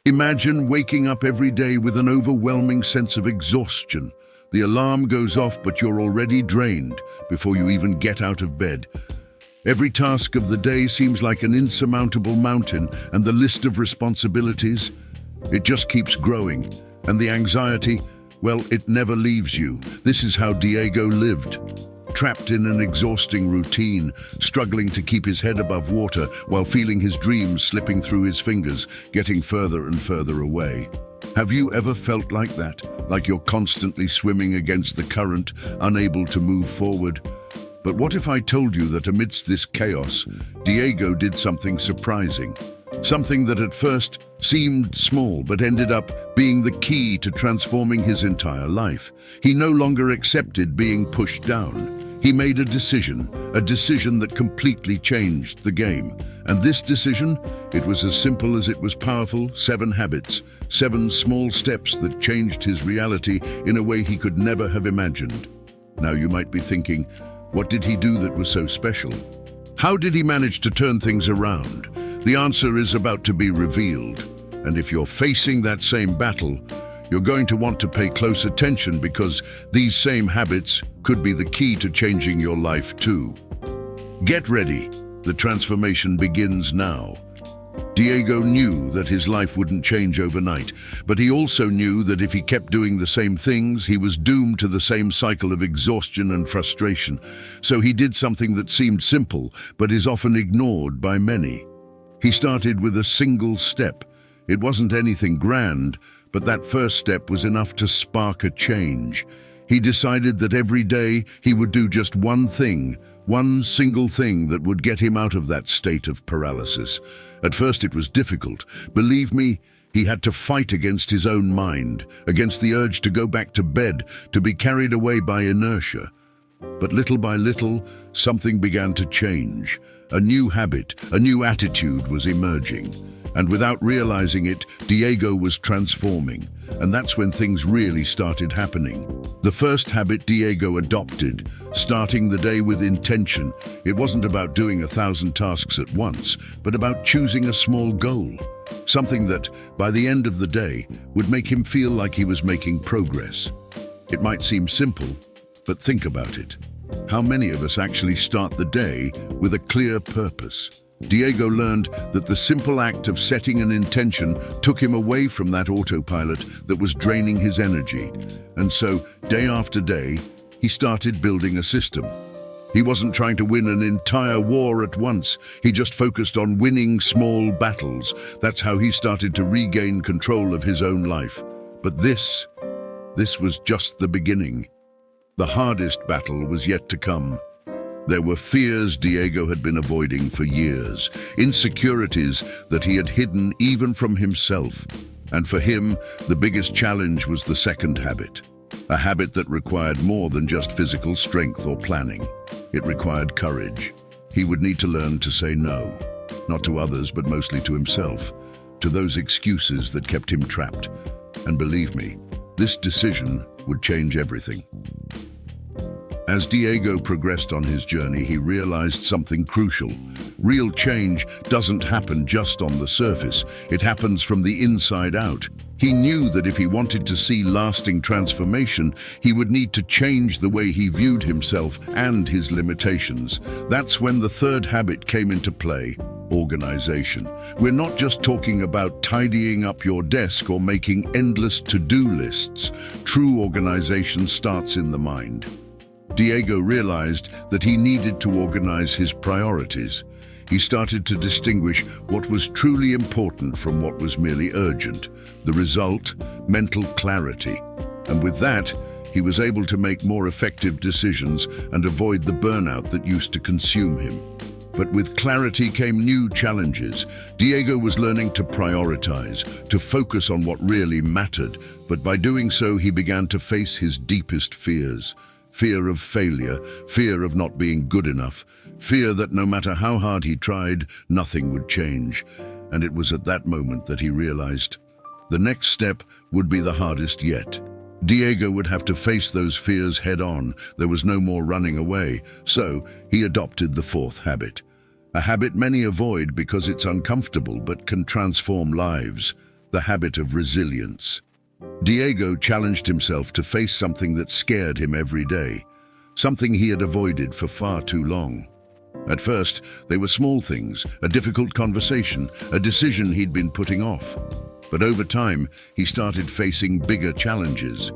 Imagine waking up every day with an overwhelming sense of exhaustion. The alarm goes off, but you're already drained before you even get out of bed. Every task of the day seems like an insurmountable mountain, and the list of responsibilities, it just keeps growing. And the anxiety, well, it never leaves you. This is how Diego lived. Trapped in an exhausting routine, struggling to keep his head above water while feeling his dreams slipping through his fingers, getting further and further away. Have you ever felt like that? Like you're constantly swimming against the current, unable to move forward? But what if I told you that amidst this chaos, Diego did something surprising? Something that at first seemed small but ended up being the key to transforming his entire life. He no longer accepted being pushed down. He made a decision that completely changed the game. And this decision, it was as simple as it was powerful: 7 habits, 7 small steps that changed his reality in a way he could never have imagined. Now you might be thinking, what did he do that was so special? How did he manage to turn things around? The answer is about to be revealed. And if you're facing that same battle, you're going to want to pay close attention, because these same habits could be the key to changing your life too. Get ready. The transformation begins now. Diego knew that his life wouldn't change overnight, but he also knew that if he kept doing the same things, he was doomed to the same cycle of exhaustion and frustration. So he did something that seemed simple, but is often ignored by many. He started with a single step. It wasn't anything grand, but that first step was enough to spark a change. He decided that every day he would do just one thing, one single thing that would get him out of that state of paralysis. At first it was difficult. Believe me, he had to fight against his own mind, against the urge to go back to bed, to be carried away by inertia. But little by little, something began to change. A new habit, a new attitude was emerging. And without realizing it, Diego was transforming. And that's when things really started happening. The first habit Diego adopted, starting the day with intention. It wasn't about doing 1,000 tasks at once, but about choosing a small goal. Something that, by the end of the day, would make him feel like he was making progress. It might seem simple, but think about it. How many of us actually start the day with a clear purpose? Diego learned that the simple act of setting an intention took him away from that autopilot that was draining his energy. And so, day after day, he started building a system. He wasn't trying to win an entire war at once. He just focused on winning small battles. That's how he started to regain control of his own life. But this was just the beginning. The hardest battle was yet to come. There were fears Diego had been avoiding for years, insecurities that he had hidden even from himself. And for him, the biggest challenge was the second habit, a habit that required more than just physical strength or planning. It required courage. He would need to learn to say no, not to others, but mostly to himself, to those excuses that kept him trapped. And believe me, this decision would change everything. As Diego progressed on his journey, he realized something crucial. Real change doesn't happen just on the surface. It happens from the inside out. He knew that if he wanted to see lasting transformation, he would need to change the way he viewed himself and his limitations. That's when the third habit came into play: organization. We're not just talking about tidying up your desk or making endless to-do lists. True organization starts in the mind. Diego realized that he needed to organize his priorities. He started to distinguish what was truly important from what was merely urgent. The result, mental clarity. And with that, he was able to make more effective decisions and avoid the burnout that used to consume him. But with clarity came new challenges. Diego was learning to prioritize, to focus on what really mattered. But by doing so, he began to face his deepest fears. Fear of failure, fear of not being good enough, fear that no matter how hard he tried, nothing would change. And it was at that moment that he realized the next step would be the hardest yet. Diego would have to face those fears head-on. There was no more running away. So he adopted the fourth habit. A habit many avoid because it's uncomfortable but can transform lives. the habit of resilience. Diego challenged himself to face something that scared him every day, something he had avoided for far too long. At first, they were small things, a difficult conversation, a decision he'd been putting off. But over time, he started facing bigger challenges.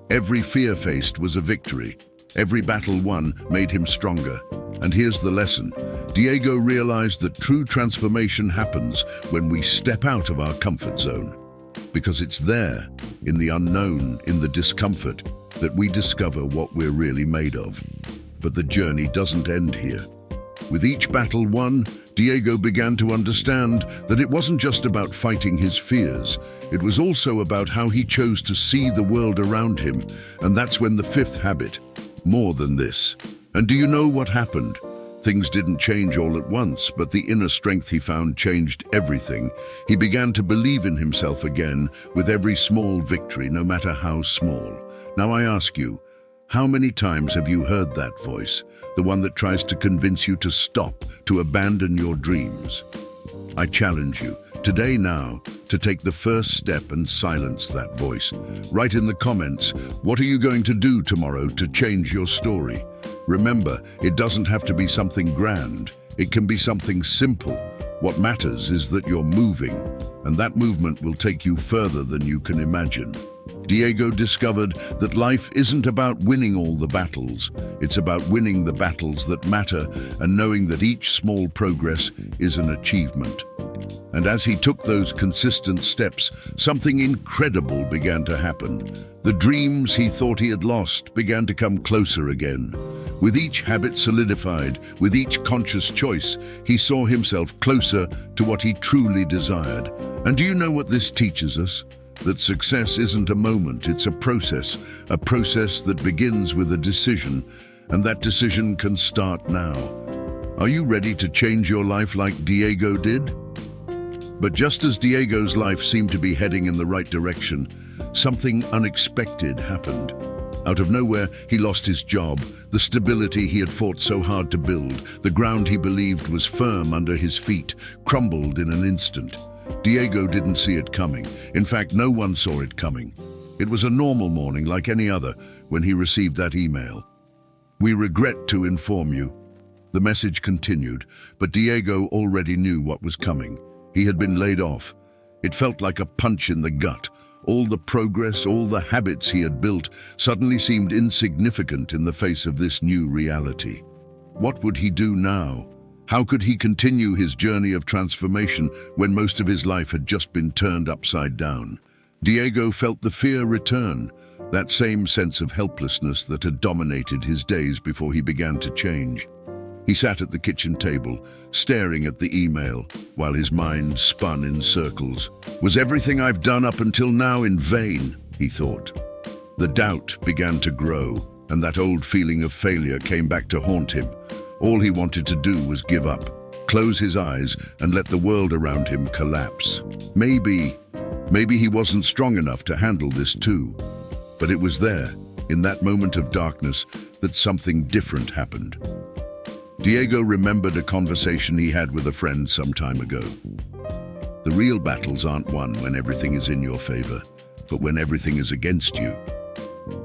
Every fear faced was a victory. Every battle won made him stronger. And here's the lesson. Diego realized that true transformation happens when we step out of our comfort zone. Because it's there, in the unknown, in the discomfort, that we discover what we're really made of. But the journey doesn't end here. With each battle won, Diego began to understand that it wasn't just about fighting his fears. It was also about how he chose to see the world around him. And that's when the fifth habit, more than this. And do you know what happened? Things didn't change all at once, but the inner strength he found changed everything. He began to believe in himself again with every small victory, no matter how small. Now I ask you, how many times have you heard that voice? The one that tries to convince you to stop, to abandon your dreams. I challenge you, today now, to take the first step and silence that voice. Write in the comments, what are you going to do tomorrow to change your story? Remember, it doesn't have to be something grand. It can be something simple. What matters is that you're moving, and that movement will take you further than you can imagine. Diego discovered that life isn't about winning all the battles. It's about winning the battles that matter and knowing that each small progress is an achievement. And as he took those consistent steps, something incredible began to happen. The dreams he thought he had lost began to come closer again. With each habit solidified, with each conscious choice, he saw himself closer to what he truly desired. And do you know what this teaches us? That success isn't a moment, it's a process that begins with a decision, and that decision can start now. Are you ready to change your life like Diego did? But just as Diego's life seemed to be heading in the right direction, something unexpected happened. Out of nowhere, he lost his job, the stability he had fought so hard to build, the ground he believed was firm under his feet, crumbled in an instant. Diego didn't see it coming. In fact, no one saw it coming. It was a normal morning like any other when he received that email. We regret to inform you. The message continued, but Diego already knew what was coming. He had been laid off. It felt like a punch in the gut. All the progress, all the habits he had built suddenly seemed insignificant in the face of this new reality. What would he do now? How could he continue his journey of transformation when most of his life had just been turned upside down? Diego felt the fear return, that same sense of helplessness that had dominated his days before he began to change. He sat at the kitchen table, staring at the email, while his mind spun in circles. Was everything I've done up until now in vain? He thought. The doubt began to grow, and that old feeling of failure came back to haunt him. All he wanted to do was give up, close his eyes, and let the world around him collapse. Maybe he wasn't strong enough to handle this too. But it was there, in that moment of darkness, that something different happened. Diego remembered a conversation he had with a friend some time ago. The real battles aren't won when everything is in your favor, but when everything is against you.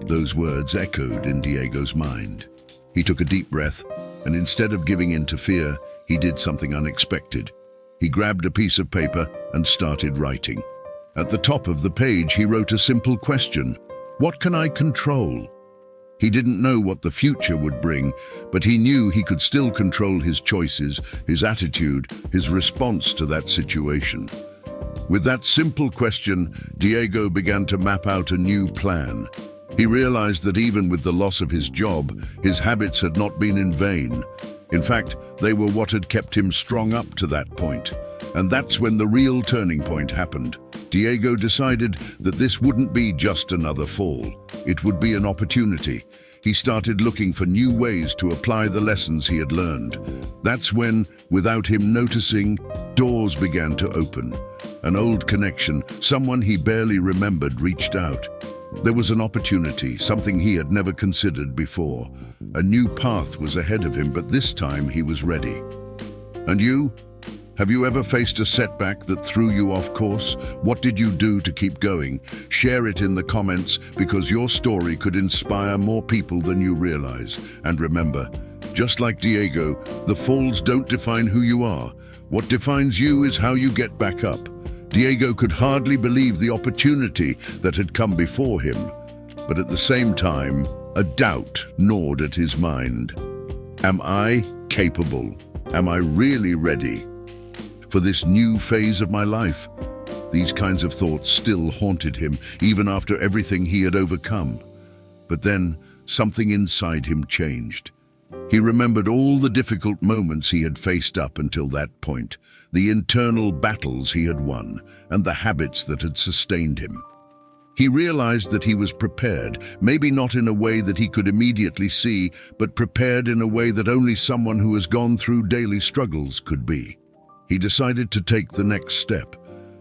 Those words echoed in Diego's mind. He took a deep breath, and instead of giving in to fear, he did something unexpected. He grabbed a piece of paper and started writing. At the top of the page, he wrote a simple question. What can I control? He didn't know what the future would bring, but he knew he could still control his choices, his attitude, his response to that situation. With that simple question, Diego began to map out a new plan. He realized that even with the loss of his job, his habits had not been in vain. In fact, they were what had kept him strong up to that point. And that's when the real turning point happened. Diego decided that this wouldn't be just another fall. It would be an opportunity. He started looking for new ways to apply the lessons he had learned. That's when, without him noticing, doors began to open. An old connection, someone he barely remembered, reached out. There was an opportunity, something he had never considered before. A new path was ahead of him, but this time he was ready. And you? Have you ever faced a setback that threw you off course? What did you do to keep going? Share it in the comments because your story could inspire more people than you realize. And remember, just like Diego, the falls don't define who you are. What defines you is how you get back up. Diego could hardly believe the opportunity that had come before him, but at the same time, a doubt gnawed at his mind. Am I capable? Am I really ready for this new phase of my life? These kinds of thoughts still haunted him, even after everything he had overcome. But then, something inside him changed. He remembered all the difficult moments he had faced up until that point, the internal battles he had won, and the habits that had sustained him. He realized that he was prepared, maybe not in a way that he could immediately see, but prepared in a way that only someone who has gone through daily struggles could be. He decided to take the next step.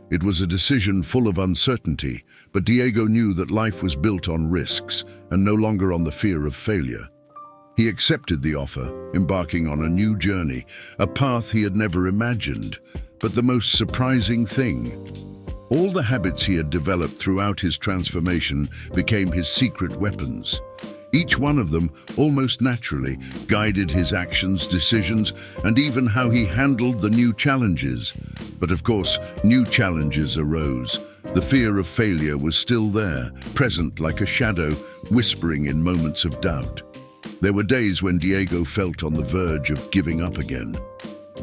It was a decision full of uncertainty, but Diego knew that life was built on risks and no longer on the fear of failure. He accepted the offer, embarking on a new journey, a path he had never imagined. But the most surprising thing, all the habits he had developed throughout his transformation became his secret weapons. Each one of them, almost naturally, guided his actions, decisions, and even how he handled the new challenges. But of course, new challenges arose. The fear of failure was still there, present like a shadow, whispering in moments of doubt. There were days when Diego felt on the verge of giving up again.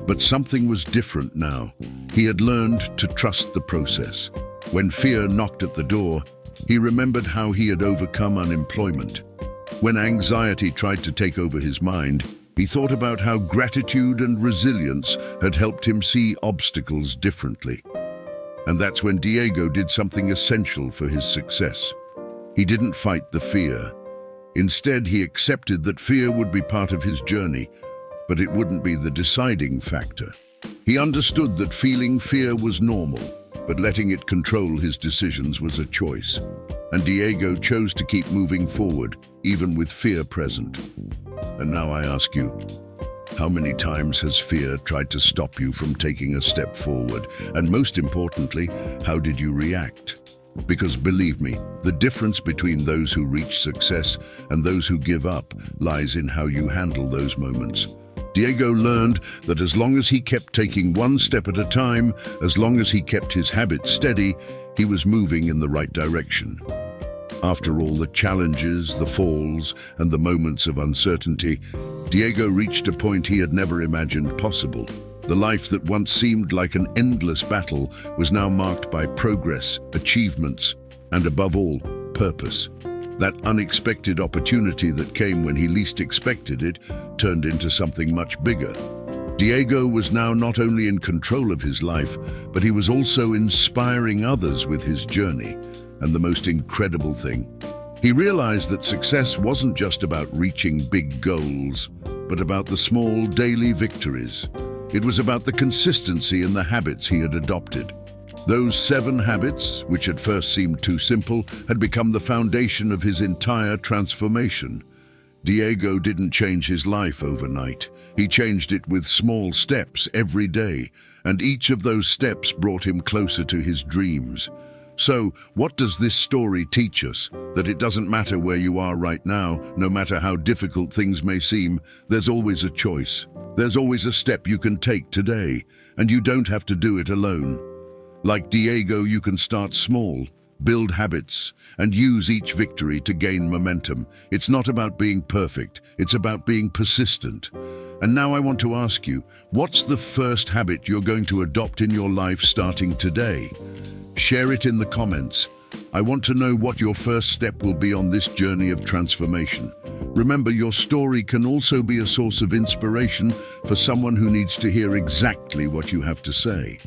But something was different now. He had learned to trust the process. When fear knocked at the door, he remembered how he had overcome unemployment. When anxiety tried to take over his mind, he thought about how gratitude and resilience had helped him see obstacles differently. And that's when Diego did something essential for his success. He didn't fight the fear. Instead, he accepted that fear would be part of his journey, but it wouldn't be the deciding factor. He understood that feeling fear was normal, but letting it control his decisions was a choice. And Diego chose to keep moving forward, even with fear present. And now I ask you, how many times has fear tried to stop you from taking a step forward? And most importantly, how did you react? Because believe me, the difference between those who reach success and those who give up lies in how you handle those moments. Diego learned that as long as he kept taking one step at a time, as long as he kept his habits steady, he was moving in the right direction. After all the challenges, the falls, and the moments of uncertainty, Diego reached a point he had never imagined possible. The life that once seemed like an endless battle was now marked by progress, achievements, and above all, purpose. That unexpected opportunity that came when he least expected it turned into something much bigger. Diego was now not only in control of his life, but he was also inspiring others with his journey. And the most incredible thing, he realized that success wasn't just about reaching big goals, but about the small daily victories. It was about the consistency in the habits he had adopted. Those 7 habits, which at first seemed too simple, had become the foundation of his entire transformation. Diego didn't change his life overnight. He changed it with small steps every day, and each of those steps brought him closer to his dreams. So, what does this story teach us? That it doesn't matter where you are right now, no matter how difficult things may seem, there's always a choice. There's always a step you can take today, and you don't have to do it alone. Like Diego, you can start small, build habits, and use each victory to gain momentum. It's not about being perfect, it's about being persistent. And now I want to ask you, what's the first habit you're going to adopt in your life starting today? Share it in the comments. I want to know what your first step will be on this journey of transformation. Remember, your story can also be a source of inspiration for someone who needs to hear exactly what you have to say.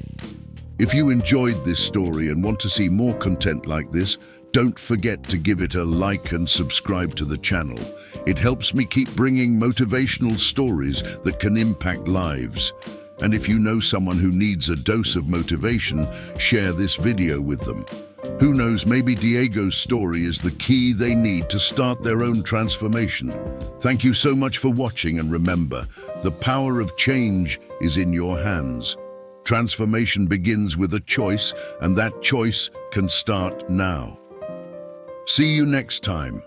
If you enjoyed this story and want to see more content like this, don't forget to give it a like and subscribe to the channel. It helps me keep bringing motivational stories that can impact lives. And if you know someone who needs a dose of motivation, share this video with them. Who knows, maybe Diego's story is the key they need to start their own transformation. Thank you so much for watching, and remember, the power of change is in your hands. Transformation begins with a choice, and that choice can start now. See you next time.